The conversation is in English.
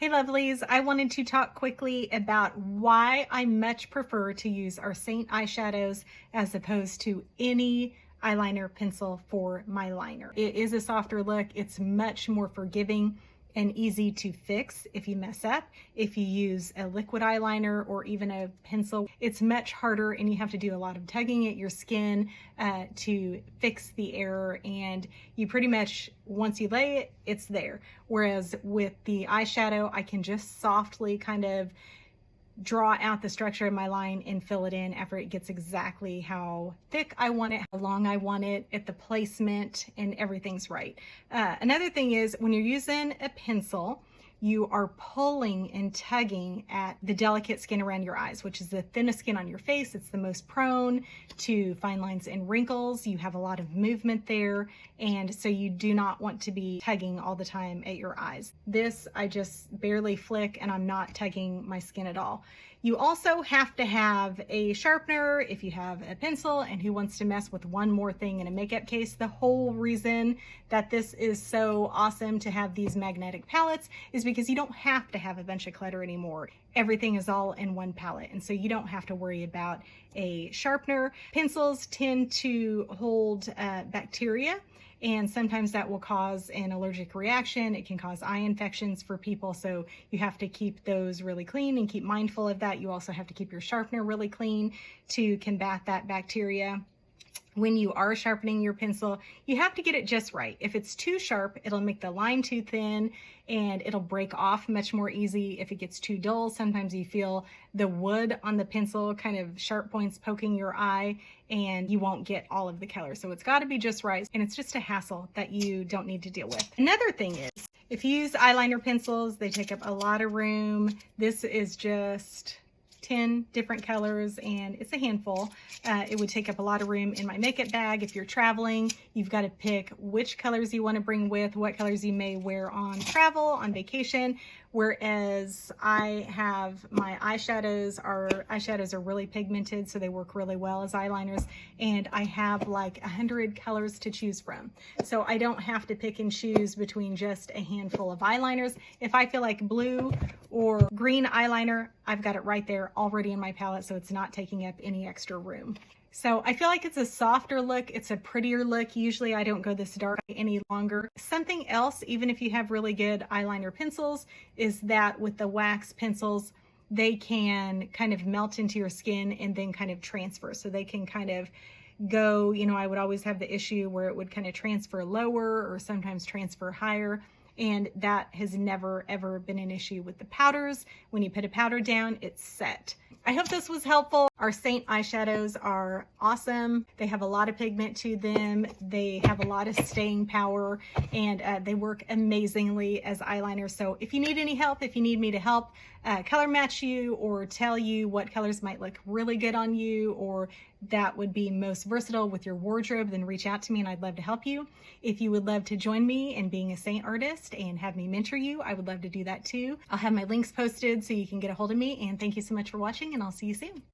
Hey lovelies, I wanted to talk quickly about why I much prefer to use our Seint eyeshadows as opposed to any eyeliner pencil for my liner. It is a softer look, it's much more forgiving and easy to fix if you mess up. If you use a liquid eyeliner or even a pencil, it's much harder and you have to do a lot of tugging at your skin to fix the error, and you pretty much, once you lay it, it's there. Whereas with the eyeshadow, I can just softly kind of draw out the structure of my line and fill it in after it gets exactly how thick I want it, how long I want it, at the placement, and everything's right. Another thing is when you're using a pencil, you are pulling and tugging at the delicate skin around your eyes, which is the thinnest skin on your face. It's the most prone to fine lines and wrinkles. You have a lot of movement there, and so you do not want to be tugging all the time at your eyes. This, I just barely flick and I'm not tugging my skin at all. You also have to have a sharpener if you have a pencil, and who wants to mess with one more thing in a makeup case? The whole reason that this is so awesome to have these magnetic palettes is because you don't have to have a bunch of clutter anymore. Everything is all in one palette, and so you don't have to worry about a sharpener. Pencils tend to hold bacteria, and sometimes that will cause an allergic reaction. It can cause eye infections for people, so you have to keep those really clean and keep mindful of that. You also have to keep your sharpener really clean to combat that bacteria. When you are sharpening your pencil, you have to get it just right. If it's too sharp, it'll make the line too thin and it'll break off much more easy. If it gets too dull, sometimes you feel the wood on the pencil, kind of sharp points poking your eye, and you won't get all of the color. So it's got to be just right, and it's just a hassle that you don't need to deal with. Another thing is, if you use eyeliner pencils, they take up a lot of room. This is just 10 different colors and it's a handful. It would take up a lot of room in my makeup bag. If you're traveling, you've got to pick which colors you want to bring with, what colors you may wear on travel, on vacation. Whereas I have my eyeshadows are really pigmented, so they work really well as eyeliners, and I have like 100 colors to choose from. So I don't have to pick and choose between just a handful of eyeliners. If I feel like blue or green eyeliner, I've got it right there already in my palette, so it's not taking up any extra room. So I feel like it's a softer look, it's a prettier look. Usually I don't go this dark any longer. Something else, even if you have really good eyeliner pencils, is that with the wax pencils, they can kind of melt into your skin and then kind of transfer. So they can kind of go, I would always have the issue where it would kind of transfer lower or sometimes transfer higher. And that has never ever been an issue with the powders. When you put a powder down, it's set. I hope this was helpful. Our Seint eyeshadows are awesome. They have a lot of pigment to them. They have a lot of staying power, and they work amazingly as eyeliners. So if you need any help, if you need me to help color match you or tell you what colors might look really good on you or that would be most versatile with your wardrobe, then reach out to me and I'd love to help you. If you would love to join me in being a Seint artist and have me mentor you, I would love to do that too. I'll have my links posted so you can get a hold of me, and thank you so much for watching, and I'll see you soon.